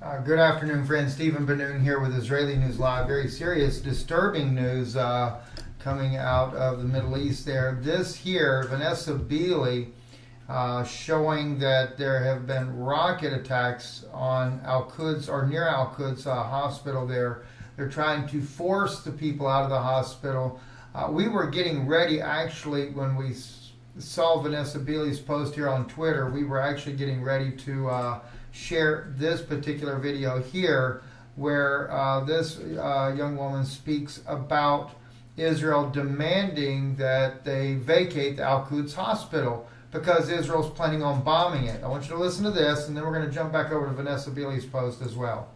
Good afternoon, friends. Stephen Benoon here with Israeli News Live. Very serious, disturbing news coming out of the Middle East there. This here, Vanessa Beeley, showing that there have been rocket attacks on Al-Quds or near Al-Quds hospital there. They're trying to force the people out of the hospital. We were getting ready, actually, when we saw Vanessa Beeley's post here on Twitter, we were actually getting ready to share this particular video here where this young woman speaks about Israel demanding that they vacate the Al-Quds hospital because Israel's planning on bombing it. I want you to listen to this, and then we're going to jump back over to Vanessa Beeley's post as well.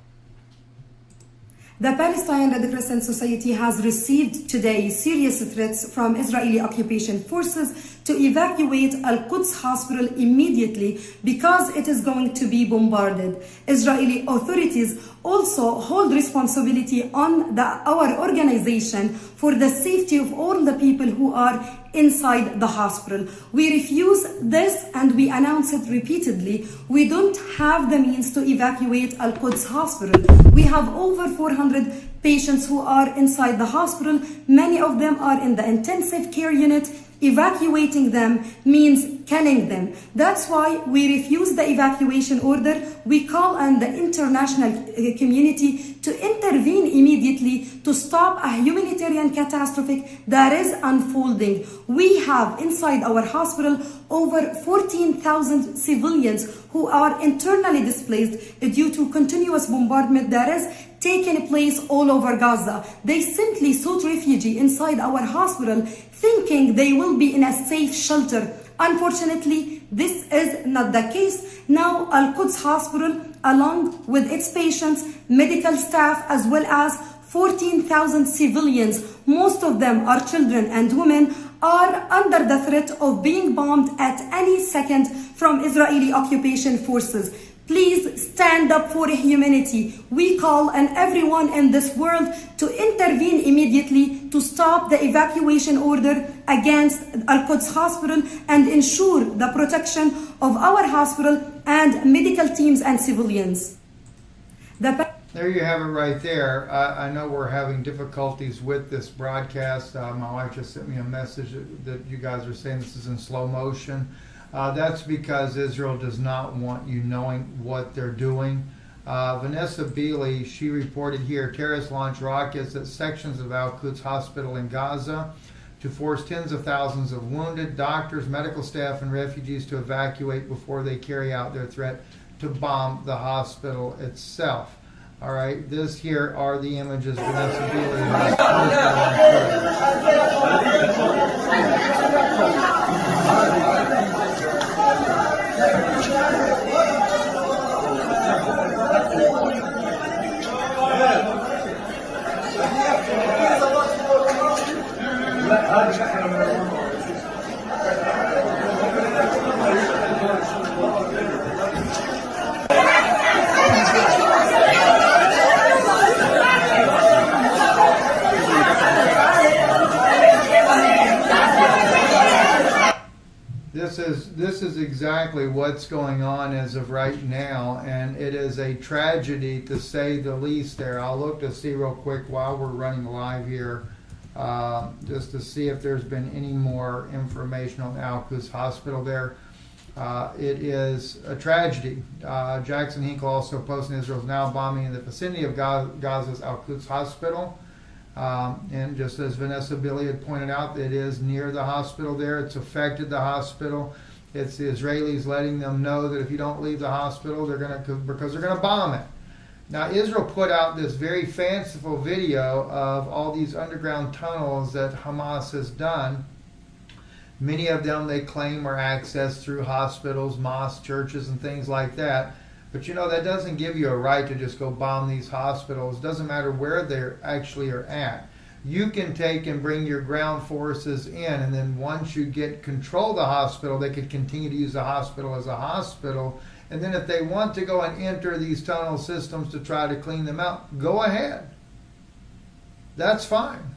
The Palestine Red Crescent Society has received today serious threats from Israeli occupation forces to evacuate Al-Quds hospital immediately because it is going to be bombarded. Israeli authorities also hold responsibility on our organization for the safety of all the people who are inside the hospital. We refuse this and we announce it repeatedly. We don't have the means to evacuate Al-Quds hospital. We have over 400 patients who are inside the hospital. Many of them are in the intensive care unit. Evacuating them means killing them. That's why we refuse the evacuation order. We call on the international community to intervene immediately to stop a humanitarian catastrophe that is unfolding. We have inside our hospital over 14,000 civilians who are internally displaced due to continuous bombardment that is taking place all over Gaza. They simply sought refuge inside our hospital thinking they will be in a safe shelter. Unfortunately, this is not the case. Now, Al-Quds Hospital, along with its patients, medical staff, as well as 14,000 civilians, most of them are children and women, are under the threat of being bombed at any second from Israeli occupation forces. Please stand up for humanity. We call on everyone in this world to intervene immediately to stop the evacuation order against Al-Quds Hospital and ensure the protection of our hospital and medical teams and civilians. There you have it right there. I know we're having difficulties with this broadcast. My wife just sent me a message that you guys are saying this is in slow motion. That's because Israel does not want you knowing what they're doing. Vanessa Beeley, she reported here, terrorists launched rockets at sections of Al-Quds Hospital in Gaza to force tens of thousands of wounded doctors, medical staff, and refugees to evacuate before they carry out their threat to bomb the hospital itself. All right, this here are the images Vanessa Beeley has This is exactly what's going on as of right now, and it is a tragedy to say the least there. I'll look to see real quick while we're running live here, just to see if there's been any more information on Al-Quds Hospital there. It is a tragedy. Jackson Hinkle also posting Israel's now bombing in the vicinity of Gaza's Al-Quds Hospital. And just as Vanessa Beeley had pointed out, it is near the hospital there. It's affected the hospital. It's the Israelis letting them know that if you don't leave the hospital, because they're going to bomb it. Now, Israel put out this very fanciful video of all these underground tunnels that Hamas has done. Many of them they claim are accessed through hospitals, mosques, churches, and things like that. But you know, that doesn't give you a right to just go bomb these hospitals. It doesn't matter where they actually are at. You can take and bring your ground forces in, and then once you get control of the hospital, they could continue to use the hospital as a hospital. And then if they want to go and enter these tunnel systems to try to clean them out, go ahead. That's fine.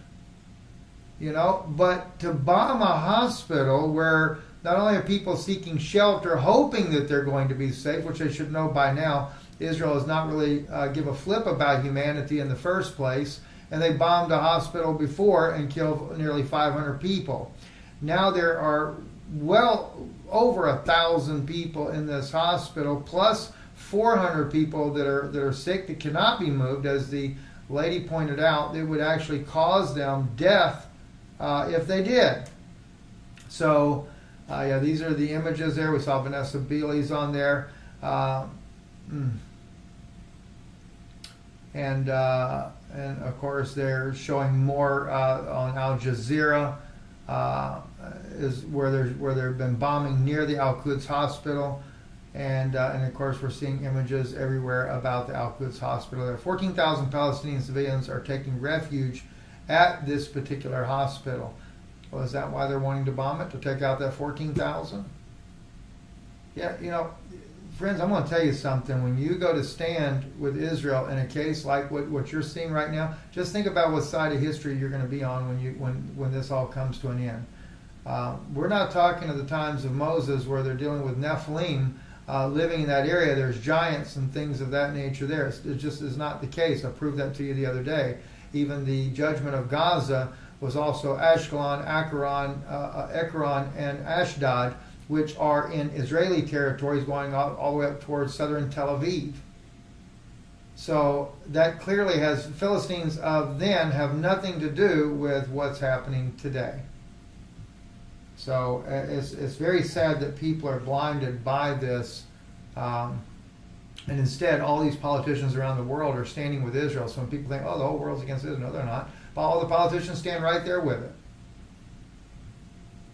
You know, but to bomb a hospital where not only are people seeking shelter, hoping that they're going to be safe, which they should know by now, Israel does not really give a flip about humanity in the first place, and they bombed a hospital before and killed nearly 500 people. Now there are well over 1,000 people in this hospital, plus 400 people that are sick that cannot be moved. As the lady pointed out, it would actually cause them death if they did. So, yeah, these are the images there. We saw Vanessa Beeley's on there. And of course, they're showing more on Al Jazeera, is where they've been bombing near the Al-Quds hospital. And of course, we're seeing images everywhere about the Al-Quds hospital. There are 14,000 Palestinian civilians are taking refuge at this particular hospital. Well, is that why they're wanting to bomb it? To take out that 14,000? Yeah, you know, friends, I'm going to tell you something. When you go to stand with Israel in a case like what you're seeing right now, just think about what side of history you're going to be on when this all comes to an end. We're not talking of the times of Moses where they're dealing with Nephilim living in that area. There's giants and things of that nature there. It just is not the case. I proved that to you the other day. Even the judgment of Gaza was also Ashkelon, Ekron, and Ashdod, which are in Israeli territories going all the way up towards southern Tel Aviv. So that clearly has, Philistines of then have nothing to do with what's happening today. So it's very sad that people are blinded by this. And instead, all these politicians around the world are standing with Israel. So when people think, oh, the whole world's against Israel, no, they're not. But all the politicians stand right there with it.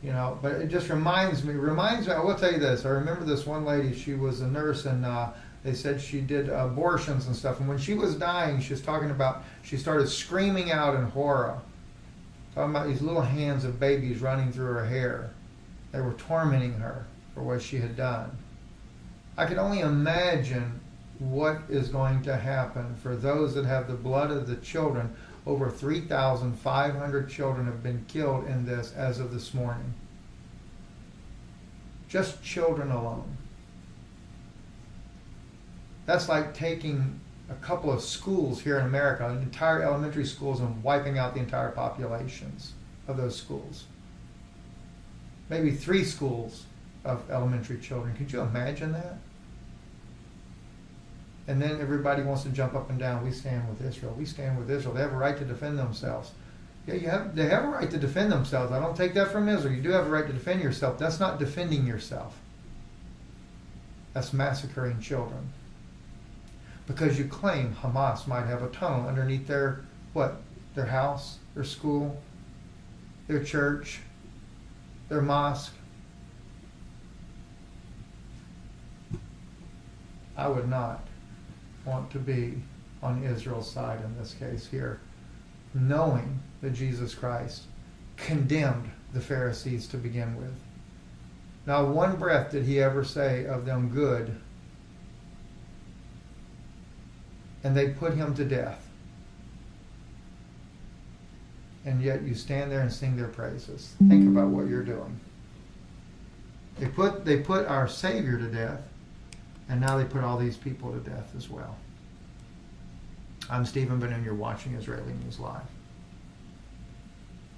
You know, but it just reminds me, I will tell you this. I remember this one lady, she was a nurse, and they said she did abortions and stuff. And when she was dying, she was talking about, she started screaming out in horror. Talking about these little hands of babies running through her hair. They were tormenting her for what she had done. I can only imagine what is going to happen for those that have the blood of the children. Over 3,500 children have been killed in this as of this morning. Just children alone. That's like taking a couple of schools here in America, entire elementary schools, and wiping out the entire populations of those schools. Maybe 3 schools of elementary children. Could you imagine that? And then everybody wants to jump up and down. We stand with Israel. We stand with Israel. They have a right to defend themselves. Yeah, they have a right to defend themselves. I don't take that from Israel. You do have a right to defend yourself. That's not defending yourself. That's massacring children. Because you claim Hamas might have a tunnel underneath their, what? Their house, their school, their church, their mosque. I would not want to be on Israel's side in this case here, knowing that Jesus Christ condemned the Pharisees to begin with. Not one breath did he ever say of them good, and they put him to death. And yet you stand there and sing their praises. Think about what you're doing. They put our Savior to death, and now they put all these people to death as well. I'm Stephen Ben, and you're watching Israeli News Live.